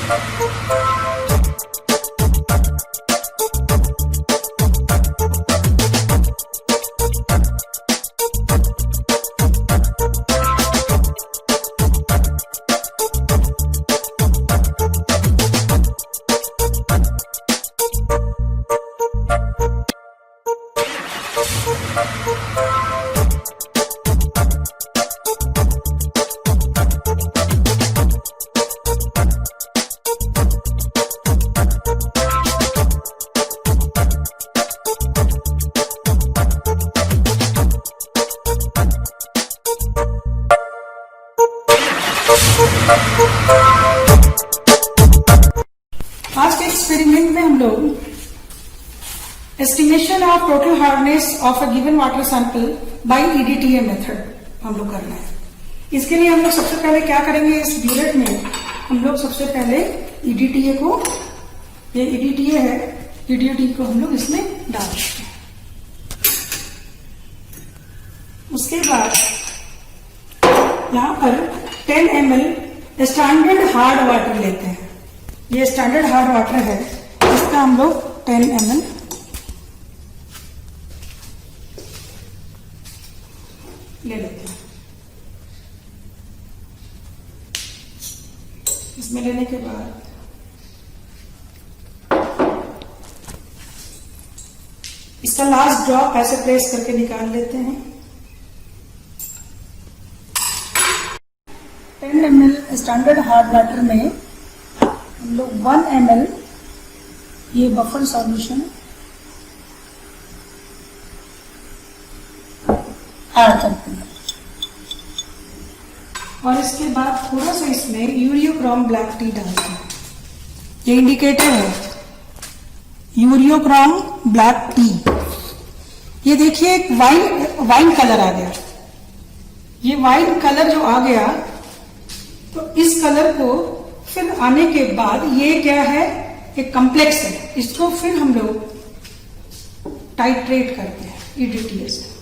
आज के एक्सपेरिमेंट में हम लोग estimation of total hardness of a given water sample by EDTA method हम लोग करना है। इसके लिए हम लोग सबसे पहले क्या करेंगे, इस ब्यूरेट में हम लोग सबसे पहले ईडीटीए को, ये ईडीटीए है, ईडीटीए को हम लोग इसमें डाल देते हैं। उसके बाद यहाँ पर 10 ml स्टैंडर्ड हार्ड वाटर लेते हैं। ये स्टैंडर्ड हार्ड वाटर है, इसका हम लोग 10 ml ले लेते हैं। इसमें लेने के बाद इसका लास्ट ड्रॉप ऐसे प्रेस करके निकाल लेते हैं। 10 ml स्टैंडर्ड हार्ड वाटर में हम लोग 1 ml ये बफर सॉल्यूशन ऐड करते हैं और इसके बाद थोड़ा सा इसमें यूरियोक्रोम ब्लैक टी डालते हैं। ये इंडिकेटर है यूरियोक्रोम ब्लैक टी। ये देखिए एक वाइन कलर आ गया। ये वाइन कलर जो आ गया, तो इस कलर को फिर आने के बाद ये क्या है, एक कॉम्प्लेक्स है, इसको फिर हम लोग टाइट्रेट करते हैं ईडीटीए से।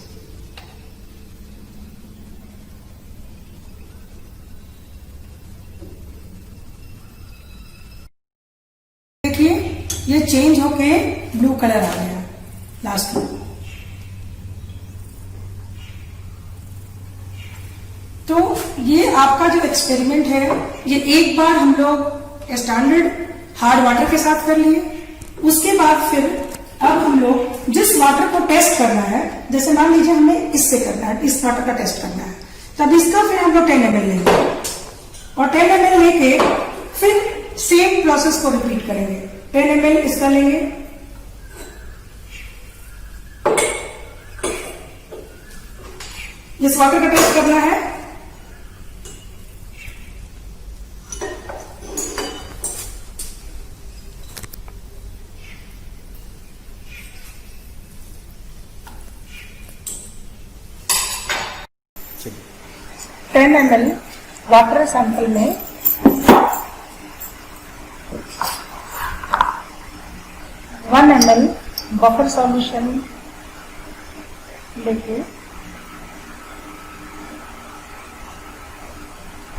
देखिए ये चेंज होके ब्लू कलर आ गया लास्ट में। तो ये आपका जो एक्सपेरिमेंट है, ये एक बार हम लोग स्टैंडर्ड हार्ड वाटर के साथ कर लिए। उसके बाद फिर अब हम लोग जिस वाटर को टेस्ट करना है, जैसे मान लीजिए हमें इससे करना है, इस वाटर का टेस्ट करना है, तब इसका फिर हम लोग 10 ml लेंगे और 10 ml लेके फिर सेम प्रोसेस को रिपीट करेंगे। 10 ml इसका लेंगे, जिस वाटर का टेस्ट करना है, $10 ml वाटर सैंपल में 1 ml बफर सॉल्यूशन लेके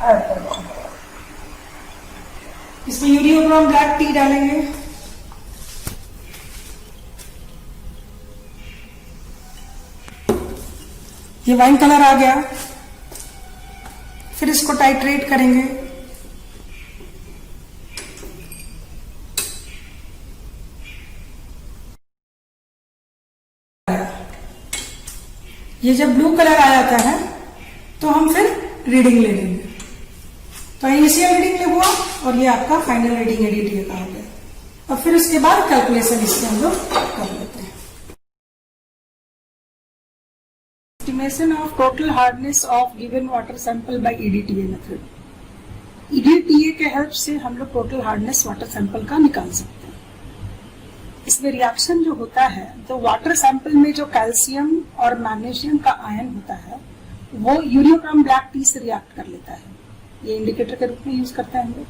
ऐड कर देंगे। इसमें यूरियोक्रोम ब्लैक टी डालेंगे। ये वाइन कलर आ गया, फिर इसको टाइट्रेट करेंगे। ये जब ब्लू कलर आ जाता है तो हम फिर रीडिंग ले लेंगे। तो इनिशियल रीडिंग में हुआ और ये आपका फाइनल रीडिंग ईडीटीए का हो गया। और फिर उसके बाद कैलकुलेशन इससे हम लोग कर लेते हैं। Estimation of total hardness of given water sample by EDTA method. EDTA के हेल्प से हम लोग टोटल हार्डनेस वाटर सैंपल का निकाल सकते हैं। इसमें रिएक्शन जो होता है, तो वाटर सैंपल में जो कैल्शियम और मैग्नीशियम का आयन होता है वो यूरियोक्रोम ब्लैक टी से रिएक्ट कर लेता है। ये इंडिकेटर के रूप में यूज करते हैं हम लोग।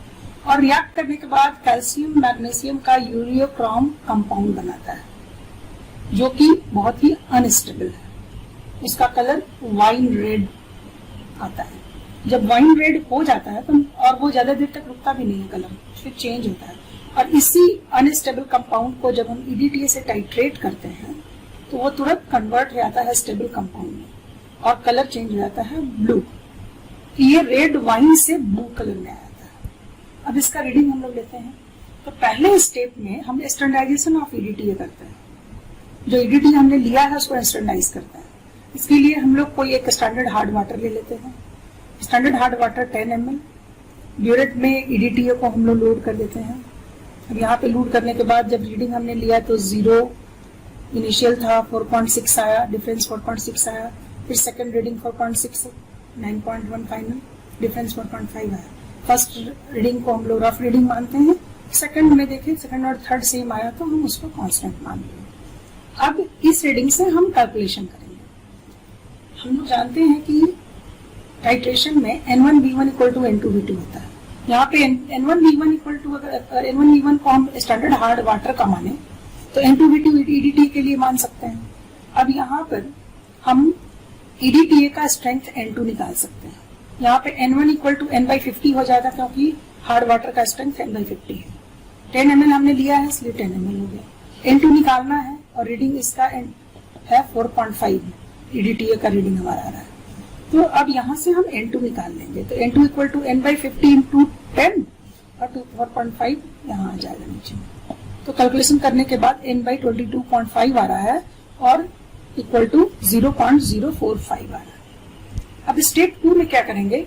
और रिएक्ट करने के बाद कैल्शियम मैग्नीशियम का यूरियोक्रोम कंपाउंड बनाता है, जो कि बहुत ही अनस्टेबल है। इसका कलर वाइन रेड आता है। जब वाइन रेड हो जाता है तो और वो ज्यादा देर तक रुकता भी नहीं है कलर, फिर चेंज होता है। और इसी अनस्टेबल कंपाउंड को जब हम EDTA से टाइट्रेट करते हैं तो वो तुरंत कन्वर्ट हो जाता है स्टेबल कंपाउंड में और कलर चेंज हो जाता है ब्लू। ये रेड वाइन से ब्लू कलर में आ जाता है। अब इसका रीडिंग हम लोग लेते हैं। तो पहले स्टेप में हम स्टैंडर्डाइजेशन ऑफ EDTA करते हैं। जो EDTA हमने लिया है उसको स्टैंडर्डाइज करते हैं। इसके लिए हम लोग कोई एक स्टैंडर्ड हार्ड वाटर ले लेते हैं। Standard hard water 10 ml। Burette में EDTA को हम लोग लोड कर देते हैं। अब यहाँ पे लोड करने के बाद जब रीडिंग हमने लिया तो 0 इनिशियल था, 4.6 आया, डिफरेंस 4.6 आया, फिर सेकंड रीडिंग 4.6, 9.1 फाइनल, डिफरेंस 4.5 आया। फर्स्ट रीडिंग को हम लोग रफ रीडिंग मानते हैं, सेकंड में देखें सेकंड और थर्ड सेम आया तो हम उसको कांस्टेंट मान लेंगे। अब इस रीडिंग से हम कैलकुलेशन करेंगे। हम लोग जानते हैं कि टाइट्रेशन में N1V1 इक्वल टू N2V2 होता है। यहाँ पे N1V1 इक्वल टू, अगर N1V1 को हम स्टैंडर्ड हार्ड वाटर का माने तो N2V2 EDTA के लिए मान सकते हैं। अब यहाँ पर हम EDTA का स्ट्रेंथ N2 निकाल सकते हैं। यहाँ पे N1 इक्वल टू N/50 हो जाएगा क्योंकि हार्ड वाटर का स्ट्रेंथ N/50 है। 10 ml हमने लिया है इसलिए 10 ml हो गया। N2 निकालना है और रीडिंग इसका है 4.5, EDTA का रीडिंग हमारा आ रहा है। तो अब यहाँ से हम N2 निकाल लेंगे। तो N2 equal to N/50 into 10 और 4.5 यहाँ आ जाएगा नीचे। तो कैलकुलेशन करने के बाद N/22.5 आ रहा है और इक्वल टू 0.045 आ रहा है। अब स्टेप 2 में क्या करेंगे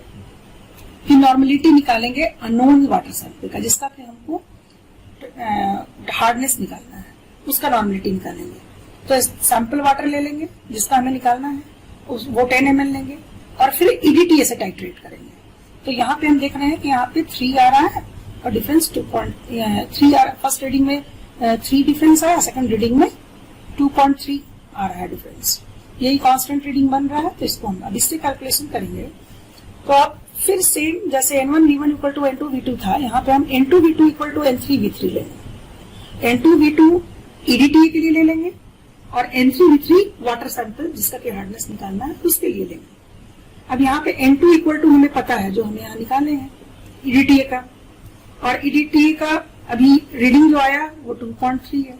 कि नॉर्मलिटी निकालेंगे अननोन वाटर सैंपल का, जिसका फिर हमको हार्डनेस निकालना है, उसका नॉर्मलिटी निकालेंगे। तो सैंपल वाटर ले लेंगे जिसका हमें निकालना है, वो 10 ml लेंगे और फिर EDTA से टाइट्रेट करेंगे। तो यहाँ पे हम देख रहे हैं कि यहाँ पे 3 आ रहा है और डिफरेंस 2.3 आ रहा है। फर्स्ट रीडिंग में 3 डिफरेंस आया, सेकंड रीडिंग में 2.3 आ रहा है डिफरेंस। यही कांस्टेंट रीडिंग बन रहा है। तो इसको हम अब इससे कैलकुलेशन करेंगे। तो अब फिर सेम जैसे N1V1 इक्वल टू N2V2 था, यहाँ पे हम N2V2 इक्वल टू N3V3 लेंगे। N2V2 EDTA के लिए ले लेंगे और N3V3 वाटर सैंपल जिसका कि हार्डनेस निकालना है उसके लिए लेंगे। अब यहाँ पे N2 इक्वल टू हमें पता है जो हमें यहाँ निकालने हैं EDTA का, और EDTA का अभी रीडिंग जो आया वो 2.3 है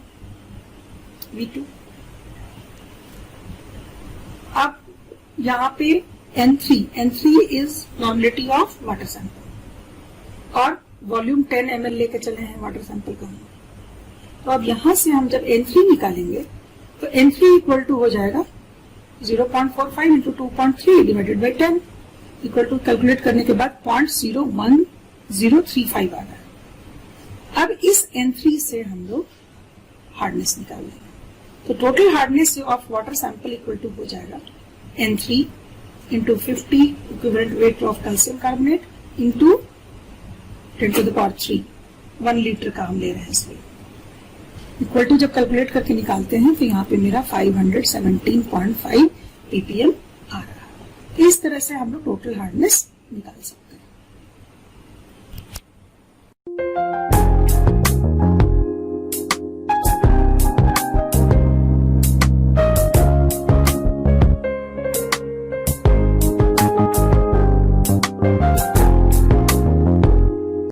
V2। अब यहाँ पे N3 is normality of water sample और वॉल्यूम 10 ml लेके चले हैं वाटर सैंपल का। तो अब यहाँ से हम जब N3 निकालेंगे तो N3 इक्वल टू हो जाएगा 0.45 into 2.3 divided by 10 equal to, calculate करने के बाद 0.01035 आ रहा है। अब इस N3 से हम लोग हार्डनेस निकाल लेंगे। तो total hardness of water sample equal to हो जाएगा N3 into 50 equivalent weight of calcium carbonate into 10⁻³ 1 litre का हम ले रहे हैं इसलिए, इक्वल टू जब कैलकुलेट करके निकालते हैं तो यहाँ पे मेरा 517.5 ppm आ रहा है। इस तरह से हम लोग टोटल हार्डनेस निकाल सकते हैं।